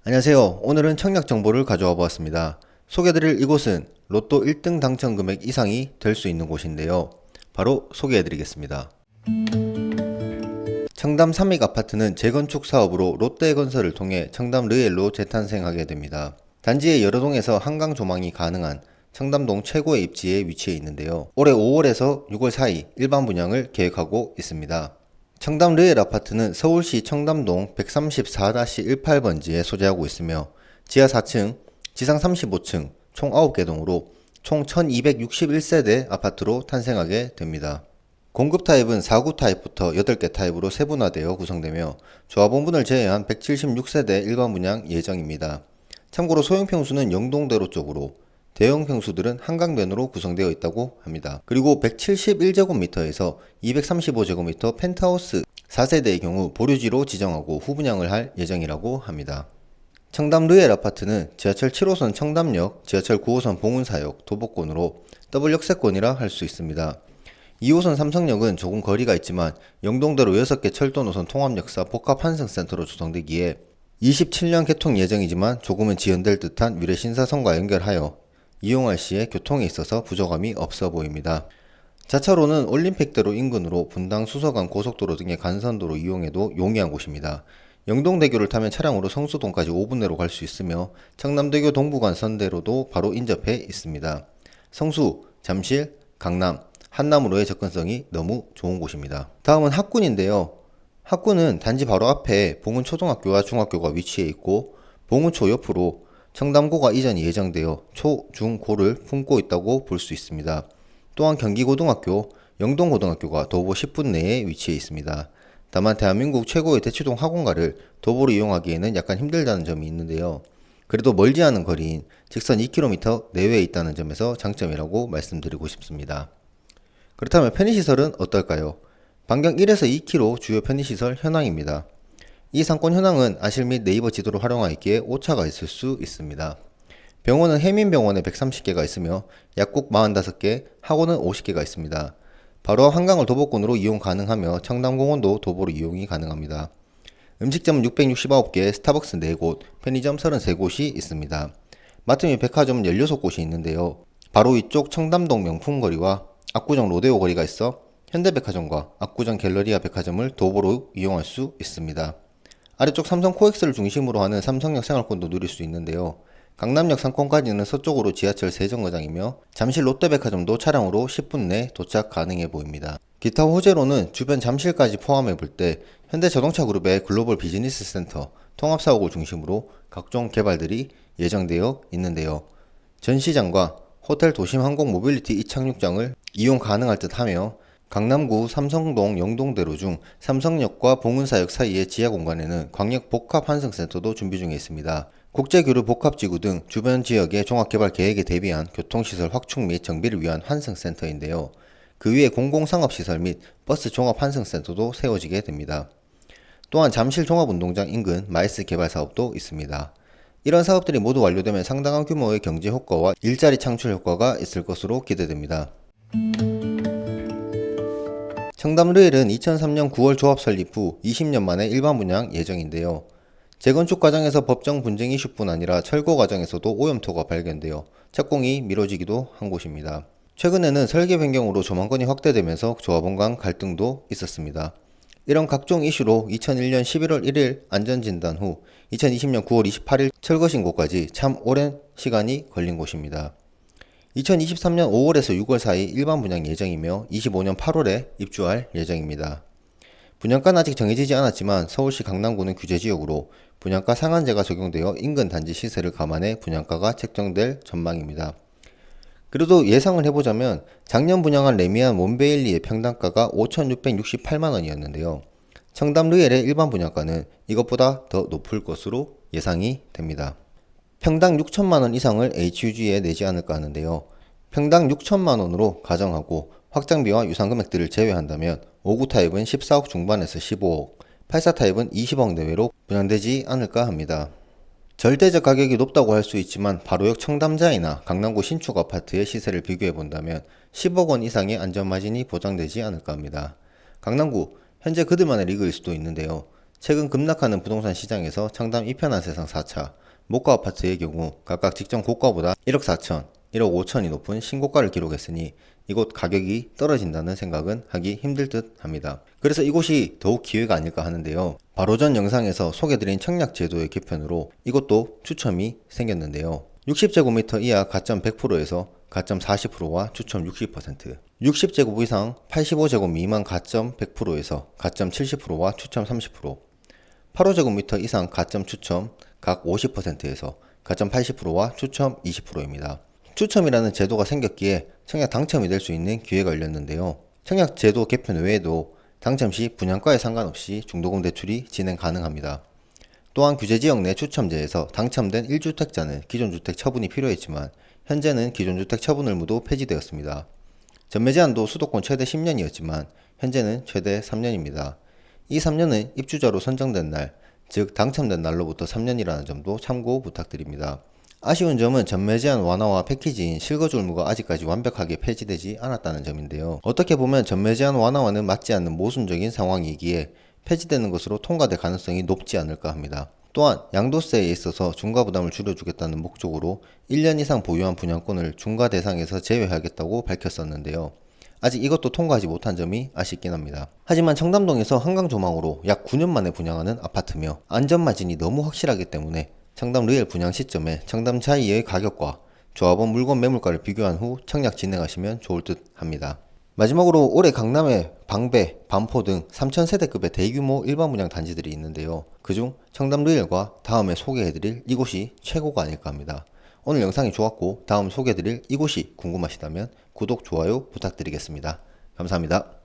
안녕하세요. 오늘은 청약 정보를 가져와 보았습니다. 소개해드릴 이곳은 로또 1등 당첨 금액 이상이 될 수 있는 곳인데요. 바로 소개해드리겠습니다. 청담 삼익 아파트는 재건축 사업으로 롯데건설을 통해 청담 르엘로 재탄생하게 됩니다. 단지의 여러 동에서 한강 조망이 가능한 청담동 최고의 입지에 위치해 있는데요. 올해 5월에서 6월 사이 일반 분양을 계획하고 있습니다. 청담 르엘 아파트는 서울시 청담동 134-18번지에 소재하고 있으며 지하 4층, 지상 35층, 총 9개 동으로 총 1261세대 아파트로 탄생하게 됩니다. 공급 타입은 4구 타입부터 8개 타입으로 세분화되어 구성되며 조합원분을 제외한 176세대 일반 분양 예정입니다. 참고로 소형 평수는 영동대로 쪽으로, 대형 평수들은 한강변으로 구성되어 있다고 합니다. 그리고 171제곱미터에서 235제곱미터 펜트하우스 4세대의 경우 보류지로 지정하고 후분양을 할 예정이라고 합니다. 청담 르엘 아파트는 지하철 7호선 청담역, 지하철 9호선 봉은사역, 도보권으로 더블 역세권이라 할 수 있습니다. 2호선 삼성역은 조금 거리가 있지만 영동대로 6개 철도 노선 통합역사 복합 환승센터로 조성되기에 27년 개통 예정이지만 조금은 지연될 듯한 미래 신사선과 연결하여 이용할 시에 교통에 있어서 부족함이 없어 보입니다. 자차로는 올림픽대로 인근으로 분당 수서간 고속도로 등의 간선도로 이용해도 용이한 곳입니다. 영동대교를 타면 차량으로 성수동까지 5분 내로 갈 수 있으며 청남대교 동부간 선대로도 바로 인접해 있습니다. 성수, 잠실, 강남, 한남으로의 접근성이 너무 좋은 곳입니다. 다음은 학군인데요. 학군은 단지 바로 앞에 봉은초등학교와 중학교가 위치해 있고 봉은초 옆으로 청담고가 이전이 예정되어 초, 중, 고를 품고 있다고 볼 수 있습니다. 또한 경기고등학교, 영동고등학교가 도보 10분 내에 위치해 있습니다. 다만 대한민국 최고의 대치동 학원가를 도보로 이용하기에는 약간 힘들다는 점이 있는데요. 그래도 멀지 않은 거리인 직선 2km 내외에 있다는 점에서 장점이라고 말씀드리고 싶습니다. 그렇다면 편의시설은 어떨까요? 반경 1에서 2km 주요 편의시설 현황입니다. 이 상권 현황은 아실 및 네이버 지도를 활용하기에 오차가 있을 수 있습니다. 병원은 해민병원에 130개가 있으며 약국 45개, 학원은 50개가 있습니다. 바로 앞 한강을 도보권으로 이용 가능하며 청담공원도 도보로 이용이 가능합니다. 음식점은 669개, 스타벅스 4곳, 편의점 33곳이 있습니다. 마트 및 백화점은 16곳이 있는데요. 바로 이쪽 청담동 명품거리와 압구정 로데오 거리가 있어 현대백화점과 압구정 갤러리아 백화점을 도보로 이용할 수 있습니다. 아래쪽 삼성 코엑스를 중심으로 하는 삼성역 생활권도 누릴 수 있는데요. 강남역 상권까지는 서쪽으로 지하철 세정거장이며 잠실 롯데백화점도 차량으로 10분 내 도착 가능해 보입니다. 기타 호재로는 주변 잠실까지 포함해 볼 때 현대자동차그룹의 글로벌 비즈니스 센터, 통합사옥을 중심으로 각종 개발들이 예정되어 있는데요. 전시장과 호텔 도심 항공 모빌리티 이착륙장을 이용 가능할 듯 하며 강남구 삼성동 영동대로 중 삼성역과 봉은사역 사이의 지하 공간에는 광역 복합 환승센터도 준비 중에 있습니다. 국제교류 복합지구 등 주변 지역의 종합개발 계획에 대비한 교통시설 확충 및 정비를 위한 환승센터인데요. 그 위에 공공상업시설 및 버스 종합 환승센터도 세워지게 됩니다. 또한 잠실 종합운동장 인근 마이스 개발 사업도 있습니다. 이런 사업들이 모두 완료되면 상당한 규모의 경제 효과와 일자리 창출 효과가 있을 것으로 기대됩니다. 청담 르엘은 2003년 9월 조합 설립 후 20년 만에 일반 분양 예정인데요. 재건축 과정에서 법정 분쟁 이슈뿐 아니라 철거 과정에서도 오염토가 발견되어 착공이 미뤄지기도 한 곳입니다. 최근에는 설계 변경으로 조망권이 확대되면서 조합원 간 갈등도 있었습니다. 이런 각종 이슈로 2001년 11월 1일 안전진단 후 2020년 9월 28일 철거 신고까지 참 오랜 시간이 걸린 곳입니다. 2023년 5월에서 6월 사이 일반 분양 예정이며 25년 8월에 입주할 예정입니다. 분양가는 아직 정해지지 않았지만 서울시 강남구는 규제지역으로 분양가 상한제가 적용되어 인근 단지 시세를 감안해 분양가가 책정될 전망입니다. 그래도 예상을 해보자면 작년 분양한 레미안 몬베일리의 평당가가 5,668만원이었는데요. 청담 르엘의 일반 분양가는 이것보다 더 높을 것으로 예상이 됩니다. 평당 6천만원 이상을 HUG에 내지 않을까 하는데요. 평당 6천만원으로 가정하고 확장비와 유상금액들을 제외한다면 5구 타입은 14억 중반에서 15억, 84 타입은 20억 내외로 분양되지 않을까 합니다. 절대적 가격이 높다고 할 수 있지만 바로역 청담자이나 강남구 신축 아파트의 시세를 비교해본다면 10억 원 이상의 안전마진이 보장되지 않을까 합니다. 강남구, 현재 그들만의 리그일 수도 있는데요. 최근 급락하는 부동산 시장에서 청담 이편한 세상 4차, 목가 아파트의 경우 각각 직전 고가보다 1억 4천, 1억 5천이 높은 신고가를 기록했으니 이곳 가격이 떨어진다는 생각은 하기 힘들 듯 합니다. 그래서 이곳이 더욱 기회가 아닐까 하는데요. 바로 전 영상에서 소개드린 청약제도의 개편으로 이곳도 추첨이 생겼는데요. 60제곱미터 이하 가점 100%에서 가점 40%와 추첨 60%, 60제곱 이상 85제곱 미만 가점 100%에서 가점 70%와 추첨 30%, 85제곱미터 이상 가점 추첨 각 50%에서 가점 80%와 추첨 20%입니다. 추첨이라는 제도가 생겼기에 청약 당첨이 될 수 있는 기회가 열렸는데요. 청약 제도 개편 외에도 당첨 시 분양가에 상관없이 중도금 대출이 진행 가능합니다. 또한 규제지역 내 추첨제에서 당첨된 1주택자는 기존주택 처분이 필요했지만 현재는 기존주택 처분 의무도 폐지되었습니다. 전매 제한도 수도권 최대 10년이었지만 현재는 최대 3년입니다. 이 3년은 입주자로 선정된 날, 즉 당첨된 날로부터 3년이라는 점도 참고 부탁드립니다. 아쉬운 점은 전매 제한 완화와 패키지인 실거주 의무가 아직까지 완벽하게 폐지되지 않았다는 점인데요. 어떻게 보면 전매 제한 완화와는 맞지 않는 모순적인 상황이기에 폐지되는 것으로 통과될 가능성이 높지 않을까 합니다. 또한 양도세에 있어서 중과 부담을 줄여주겠다는 목적으로 1년 이상 보유한 분양권을 중과 대상에서 제외하겠다고 밝혔었는데요. 아직 이것도 통과하지 못한 점이 아쉽긴 합니다. 하지만 청담동에서 한강 조망으로 약 9년 만에 분양하는 아파트며 안전마진이 너무 확실하기 때문에 청담 리엘 분양 시점에 청담 자이의 가격과 조합원 물건 매물가를 비교한 후 청약 진행하시면 좋을 듯 합니다. 마지막으로 올해 강남에 방배, 반포 등 3000세대급의 대규모 일반 분양 단지들이 있는데요. 그중 청담 리엘과 다음에 소개해드릴 이곳이 최고가 아닐까 합니다. 오늘 영상이 좋았고 다음 소개해드릴 이곳이 궁금하시다면 구독, 좋아요 부탁드리겠습니다. 감사합니다.